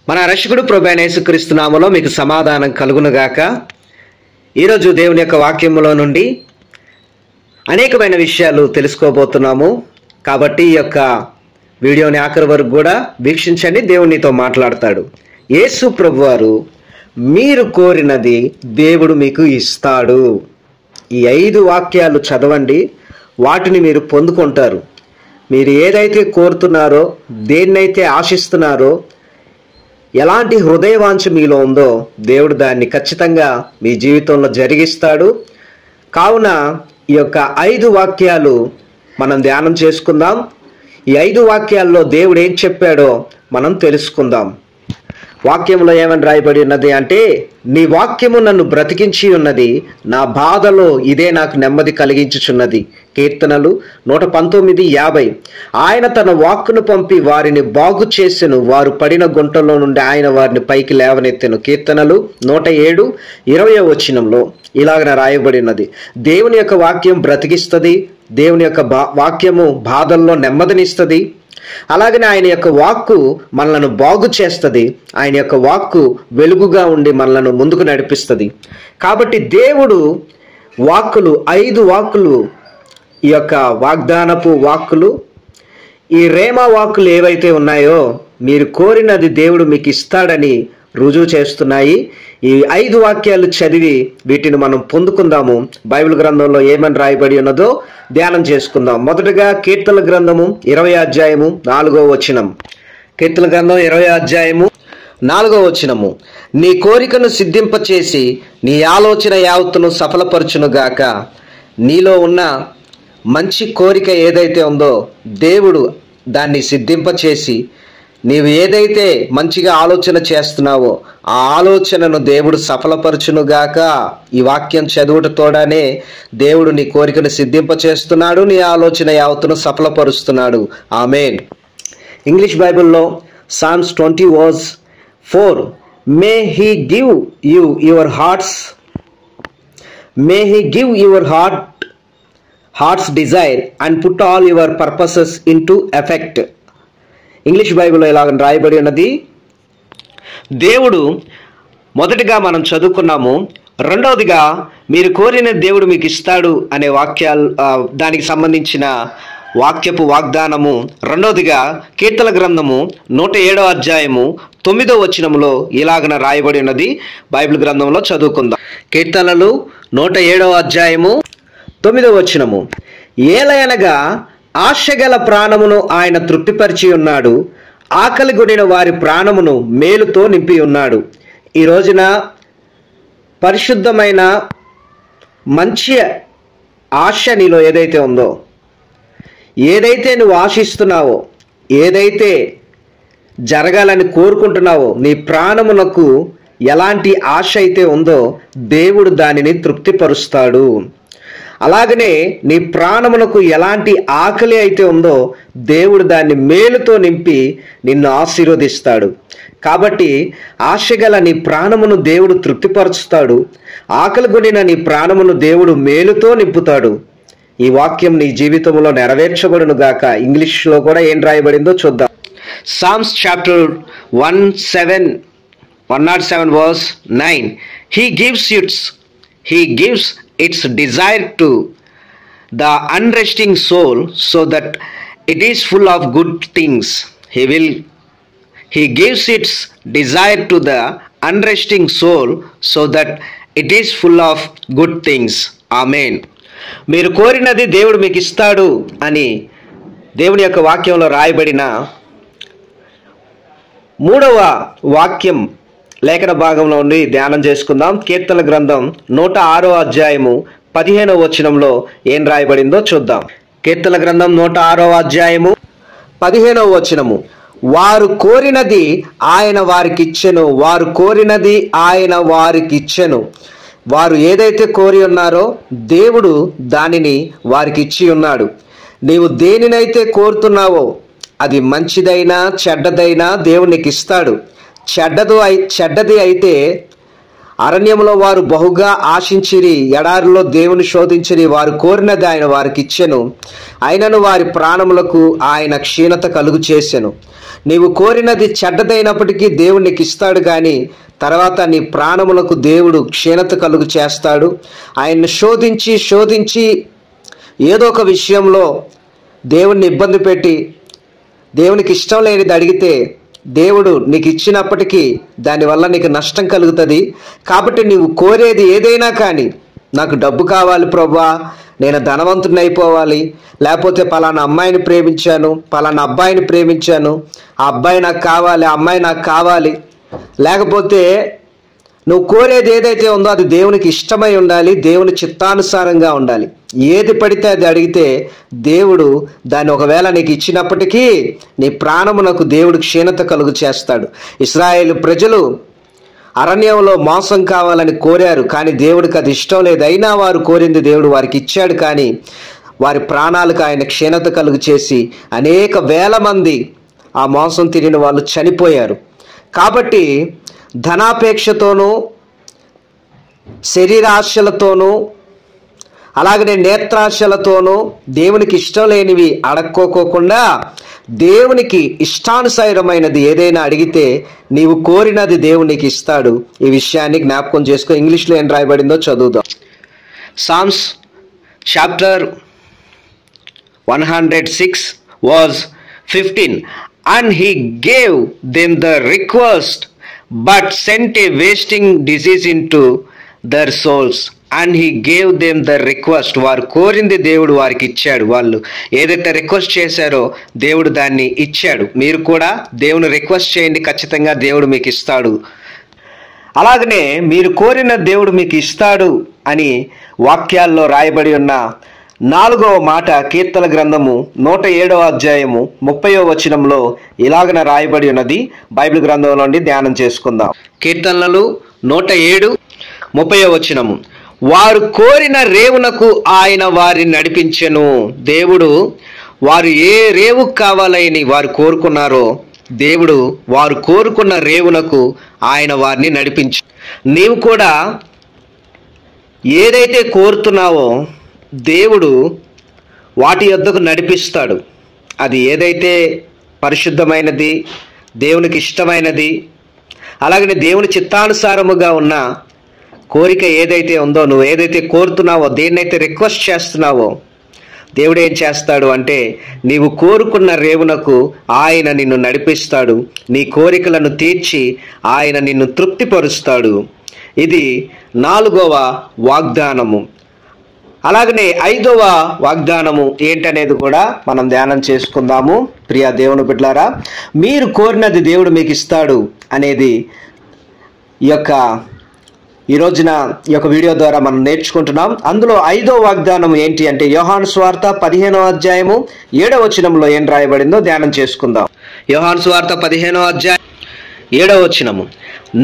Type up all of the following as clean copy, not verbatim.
మన రక్షకుడు ప్రభువైన యేసుక్రీస్తు నామములో మీకు సమాధానం కలుగునుగాక. ఈరోజు దేవుని యొక్క వాక్యములో నుండి అనేకమైన విషయాలు తెలుసుకోబోతున్నాము. కాబట్టి ఈ యొక్క వీడియోని ఆఖరి వరకు కూడా వీక్షించండి. దేవునితో మాట్లాడతాడు. యేసు ప్రభువారు మీరు కోరినది దేవుడు మీకు ఇస్తాడు. ఈ 5 వాక్యాలు చదవండి, వాటిని మీరు పొందుకుంటారు. మీరు ఏదైతే కోరుతున్నారో, దేన్నైతే ఆశిస్తున్నారో, ఎలాంటి హృదయవాంఛ మీలో ఉందో దేవుడు దాన్ని ఖచ్చితంగా మీ జీవితంలో జరిగిస్తాడు. కావున ఈ యొక్క 5 వాక్యాలు మనం ధ్యానం చేసుకుందాం. ఈ 5 వాక్యాల్లో దేవుడు ఏం చెప్పాడో మనం తెలుసుకుందాం. వాక్యంలో ఏమని రాయబడి ఉన్నది అంటే, నీ వాక్యము నన్ను బ్రతికించి ఉన్నది, నా బాధలో ఇదే నాకు నెమ్మది కలిగించుచున్నది. కీర్తనలు 119:50. ఆయన తన వాక్కును పంపి వారిని బాగు చేసెను, వారు పడిన గుంటలో నుండి ఆయన వారిని పైకి లేవనెత్తెను. కీర్తనలు 107:20 ఇలాగ రాయబడి ఉన్నది. దేవుని యొక్క వాక్యం బ్రతికిస్తుంది. దేవుని యొక్క వాక్యము బాధల్లో నెమ్మదినిస్తుంది. అలాగనే ఆయన యొక్క వాక్కు మనలను బాగు చేస్తుంది. ఆయన యొక్క వాక్కు వెలుగుగా ఉండి మనలను ముందుకు నడిపిస్తుంది. కాబట్టి దేవుడు వాక్కులు 5 వాక్కులు, ఈ యొక్క వాగ్దానపు వాక్కులు, ఈ రేమా వాక్కులు ఏవైతే ఉన్నాయో మీరు కోరినది దేవుడు మీకు ఇస్తాడని రుజువు చేస్తున్నాయి. ఈ 5 వాక్యాలు చదివి వీటిని మనం పొందుకుందాము. బైబిల్ గ్రంథంలో ఏమని రాయబడి ఉన్నదో ధ్యానం చేసుకుందాం. మొదటగా కీర్తన గ్రంథము 20:4. కీర్తన గ్రంథం 20:4. నీ కోరికను సిద్ధింపచేసి నీ ఆలోచన యావత్తును సఫలపరచునుగాక. నీలో ఉన్న మంచి కోరిక ఏదైతే ఉందో దేవుడు దాన్ని సిద్ధింపచేసి, నీవు ఏదైతే మంచిగా ఆలోచన చేస్తున్నావో ఆ ఆలోచనను దేవుడు సఫలపరచునుగాక. ఈ వాక్యం చదువుటతోనే దేవుడు నీ కోరికను సిద్ధింపచేస్తున్నాడు, నీ ఆలోచన యావత్తును సఫలపరుస్తున్నాడు. ఆమేన్. ఇంగ్లీష్ బైబిల్లో Psalms 20:4. May he give you your heart's desire and put all your purposes into effect. English బైబిల్లో ఇలాగ రాయబడి ఉన్నది. దేవుడు మొదటిగా మనం చదువుకున్నాము. రెండవదిగా మీరు కోరిన దేవుడు మీకు ఇస్తాడు అనే వాక్యాలు, దానికి సంబంధించిన వాక్యపు వాగ్దానము. రెండవదిగా కీర్తన గ్రంథము 107:9 ఇలాగన రాయబడి ఉన్నది. బైబిల్ గ్రంథంలో చదువుకుందాం. కీర్తనలు 107:9. ఏలయనగా ఆశగల ప్రాణమును ఆయన తృప్తిపరిచి ఉన్నాడు, ఆకలిగొనిన వారి ప్రాణమును మేలుతో నింపి ఉన్నాడు. ఈ రోజున పరిశుద్ధమైన మంచి ఆశ నీలో ఏదైతే ఉందో, ఏదైతే నువ్వు ఆశిస్తున్నావో, ఏదైతే జరగాలని కోరుకుంటున్నావో, నీ ప్రాణమునకు ఎలాంటి ఆశ అయితే ఉందో దేవుడు దానిని తృప్తిపరుస్తాడు. అలాగనే నీ ప్రాణమునకు ఎలాంటి ఆకలి అయితే ఉందో దేవుడు దాన్ని మేలుతో నింపి నిన్ను ఆశీర్వదిస్తాడు. కాబట్టి ఆశగల నీ ప్రాణమును దేవుడు తృప్తిపరుస్తాడు, ఆకలిగొనిన నీ ప్రాణమును దేవుడు మేలుతో నింపుతాడు. ఈ వాక్యం నీ జీవితంలో నెరవేర్చబడును గాక. ఇంగ్లీష్లో కూడా ఏం రాయబడిందో చూద్దాం. Psalms chapter 107:9. He gives its desire to the unresting soul so that it is full of good things. He gives its desire to the unresting soul so that it is full of good things. Amen. మీరు కోరినది దేవుడు మీకు ఇస్తాడు అని దేవుని యొక్క వాక్యంలో రాయబడిన 3వ వాక్యం లేఖన భాగంలో ఉండి ధ్యానం చేసుకుందాం. కీర్తన గ్రంథం 106:15 ఏం రాయబడిందో చూద్దాం. కీర్తన గ్రంథం 106:15. వారు కోరినది ఆయన వారికిచ్చెను, వారు కోరినది ఆయన వారికిచ్చెను. వారు ఏదైతే కోరి ఉన్నారో దేవుడు దానిని వారికి ఇచ్చి ఉన్నాడు. నీవు దేనినైతే కోరుతున్నావో అది మంచిదైనా చెడ్డదైనా దేవుడు నీకు ఇస్తాడు. చెడ్డది అయితే అరణ్యంలో వారు బహుగా ఆశించిరి, ఎడారిలో దేవుని శోధించిరి, వారు కోరినది ఆయన వారికి ఇచ్చెను, అయినను వారి ప్రాణములకు ఆయన క్షీణత కలుగు చేసెను. నీవు కోరినది చెడ్డదైనప్పటికీ దేవుడు నీకు ఇస్తాడు, కానీ తర్వాత నీ ప్రాణములకు దేవుడు క్షీణత కలుగు చేస్తాడు. ఆయన్ని శోధించి ఏదో ఒక విషయంలో దేవుణ్ణి ఇబ్బంది పెట్టి దేవునికి ఇష్టం లేనిది అడిగితే దేవుడు నీకు ఇచ్చినప్పటికీ దానివల్ల నీకు నష్టం కలుగుతుంది. కాబట్టి నీవు కోరేది ఏదైనా కానీ, నాకు డబ్బు కావాలి ప్రభువా, నేను ధనవంతుని అయిపోవాలి, లేకపోతే పలానా అమ్మాయిని ప్రేమించాను, పలానా అబ్బాయిని ప్రేమించాను, ఆ అబ్బాయి నాకు కావాలి, ఆ అమ్మాయి నాకు కావాలి, లేకపోతే నువ్వు కోరేది ఏదైతే ఉందో అది దేవునికి ఇష్టమై ఉండాలి, దేవుని చిత్తానుసారంగా ఉండాలి. ఏది పడితే అది అడిగితే దేవుడు దాన్ని ఒకవేళ నీకు ఇచ్చినప్పటికీ నీ ప్రాణమునకు దేవుడు క్షీణత కలుగు చేస్తాడు. ఇశ్రాయేలు ప్రజలు అరణ్యంలో మోసం కావాలని కోరారు, కానీ దేవుడికి అది ఇష్టం లేదు. అయినా వారు కోరింది దేవుడు వారికి ఇచ్చాడు, కానీ వారి ప్రాణాలకు ఆయన క్షీణత కలుగు చేసి అనేక వేల మంది ఆ మోసం తిరిగిన వాళ్ళు చనిపోయారు. కాబట్టి ధనాపేక్షతోనూ శరీరాశలతోనూ అలాగనే నేత్రాశలతోనూ దేవునికి ఇష్టం లేనివి అడక్కోకుండా దేవునికి ఇష్టానుసారమైనది ఏదైనా అడిగితే నీవు కోరినది దేవునికి ఇస్తాడు. ఈ విషయాన్ని జ్ఞాపకం చేసుకో. ఇంగ్లీష్లో ఏం రాయబడిందో చదువుదాం. Psalms chapter 106 verse 15. And he gave them the request, but sent a wasting disease into their souls. And he gave them the request. వారు కోరింది దేవుడు వారికి ఇచ్చాడు. వాళ్ళు ఏదైతే రిక్వెస్ట్ చేశారో దేవుడు దాన్ని ఇచ్చాడు. మీరు కూడా దేవుని రిక్వెస్ట్ చేయండి, ఖచ్చితంగా దేవుడు మీకు ఇస్తాడు. అలాగనే మీరు కోరిన దేవుడు మీకు ఇస్తాడు అని వాక్యాల్లో రాయబడి ఉన్న 4వ మాట కీర్తన గ్రంథము 107వ అధ్యాయము 30వ వచనంలో ఇలాగన రాయబడి ఉన్నది. బైబిల్ గ్రంథం నుండి ధ్యానం చేసుకుందాం. కీర్తనలు 107 30వ వచనము. వారు కోరిన రేవునకు ఆయన వారిని నడిపించెను. దేవుడు వారు ఏ రేవు కావాలని వారు కోరుకున్నారో దేవుడు వారు కోరుకున్న రేవునకు ఆయన వారిని నడిపించు. నీవు కూడా ఏదైతే కోరుతున్నావో దేవుడు వాటి యొద్దకు నడిపిస్తాడు. అది ఏదైతే పరిశుద్ధమైనది, దేవునికి ఇష్టమైనది, అలాగనే దేవుని చిత్తానుసారముగా ఉన్న కోరిక ఏదైతే ఉందో, నువ్వు ఏదైతే కోరుతున్నావో, దేన్నైతే రిక్వెస్ట్ చేస్తున్నావో దేవుడు ఏం చేస్తాడు అంటే నీవు కోరుకున్న రేవునకు ఆయన నిన్ను నడిపిస్తాడు. నీ కోరికలను తీర్చి ఆయన నిన్ను తృప్తిపరుస్తాడు. ఇది 4వ వాగ్దానము. అలాగనే 5వ వాగ్దానము ఏంటనేది కూడా మనం ధ్యానం చేసుకుందాము. ప్రియా దేవుని బిడ్డలారా, మీరు కోరినది దేవుడు మీకు ఇస్తాడు అనేది ఈ రోజున ఈ యొక్క వీడియో ద్వారా మనం నేర్చుకుంటున్నాం. అందులో 5వ వాగ్దానం ఏంటి అంటే యోహాను సువార్త 15వ అధ్యాయము 7వ వచనంలో ఏం రాయబడిందో ధ్యానం చేసుకుందాం. యోహాను సువార్త 15వ అధ్యాయం 7వ వచనము.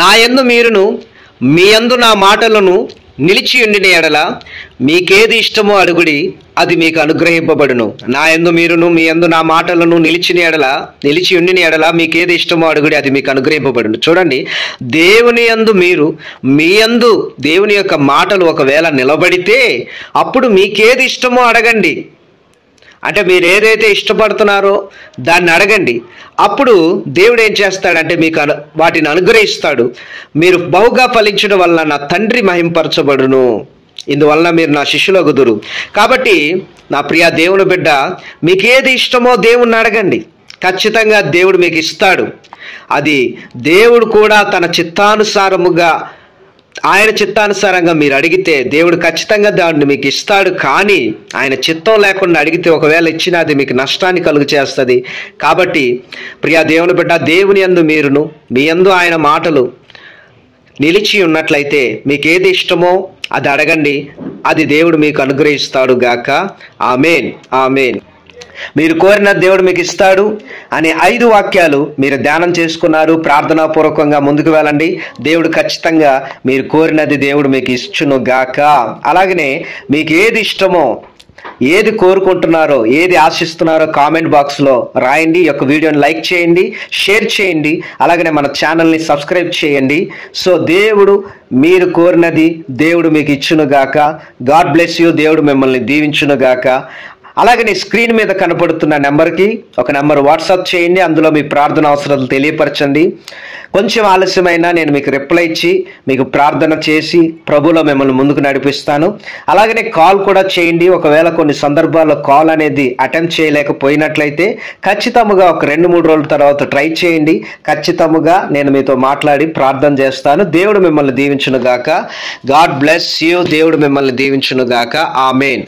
నా యందు మీరును మీ యందు నా మాటలను నిలిచి ఉండిన ఎడల మీకేది ఇష్టమో అడుగుడి, అది మీకు అనుగ్రహింపబడును. నా యందు మీరును మీ యందు నా మాటలను నిలిచి ఉండిన ఎడల మీకేది ఇష్టమో అడుగుడి, అది మీకు అనుగ్రహింపబడును. చూడండి, దేవుని యందు మీరు మీ యందు దేవుని యొక్క మాటలు ఒకవేళ నిలబడితే అప్పుడు మీకేది ఇష్టమో అడగండి. అంటే మీరు ఏదైతే ఇష్టపడుతున్నారో దాన్ని అడగండి. అప్పుడు దేవుడు ఏం చేస్తాడంటే మీకు వాటిని అనుగ్రహిస్తాడు. మీరు బహుగా ఫలించడం వలన నా తండ్రి మహింపరచబడును, ఇందువలన మీరు నా శిష్యులగుదురు. కాబట్టి నా ప్రియ దేవుని బిడ్డ, మీకు ఏది ఇష్టమో దేవుణ్ణి అడగండి, ఖచ్చితంగా దేవుడు మీకు ఇస్తాడు. అది దేవుడు కూడా తన చిత్తానుసారముగా, ఆయన చిత్తానుసారంగా మీరు అడిగితే దేవుడు ఖచ్చితంగా దాన్ని మీకు ఇస్తాడు. కానీ ఆయన చిత్తం లేకుండా అడిగితే ఒకవేళ ఇచ్చినా అది మీకు నష్టాన్ని కలుగు చేస్తుంది. కాబట్టి ప్రియా దేవుని బిడ్డ, దేవుని యందు మీరును మీ యందు ఆయన మాటలు నిలిచి ఉన్నట్లయితే మీకు ఏది ఇష్టమో అది అడగండి, అది దేవుడు మీకు అనుగ్రహిస్తాడు గాక. ఆమేన్, ఆమేన్. మీరు కోరిన దేవుడు మీకు ఇస్తాడు అనే 5 వాక్యాలు మీరు ధ్యానం చేసుకున్నారు. ప్రార్థనాపూర్వకంగా ముందుకు వెళ్ళండి. దేవుడు ఖచ్చితంగా మీరు కోరినది దేవుడు మీకు ఇచ్చును గాక. అలాగనే మీకు ఏది ఇష్టమో, ఏది కోరుకుంటున్నారో, ఏది ఆశిస్తున్నారో కామెంట్ బాక్స్లో రాయండి. ఈ యొక్క వీడియోని లైక్ చేయండి, షేర్ చేయండి, అలాగనే మన ఛానల్ని సబ్స్క్రైబ్ చేయండి. సో దేవుడు మీరు కోరినది దేవుడు మీకు ఇచ్చును గాక. God bless you. దేవుడు మిమ్మల్ని దీవించును గాక. అలాగనే స్క్రీన్ మీద కనపడుతున్న నెంబర్కి ఒక నెంబర్ వాట్సాప్ చేయండి. అందులో మీ ప్రార్థన అవసరాలు తెలియపరచండి. కొంచెం ఆలస్యమైనా నేను మీకు రిప్లై ఇచ్చి మీకు ప్రార్థన చేసి ప్రభులో మిమ్మల్ని ముందుకు నడిపిస్తాను. అలాగనే కాల్ కూడా చేయండి. ఒకవేళ కొన్ని సందర్భాల్లో కాల్ అనేది అటెంప్ట్ చేయలేకపోయినట్లయితే ఖచ్చితంగా ఒక 2-3 రోజుల తర్వాత ట్రై చేయండి. ఖచ్చితంగా నేను మీతో మాట్లాడి ప్రార్థన చేస్తాను. దేవుడు మిమ్మల్ని దీవించును గాక. God bless you. దేవుడు మిమ్మల్ని దీవించును గాక. ఆమేన్.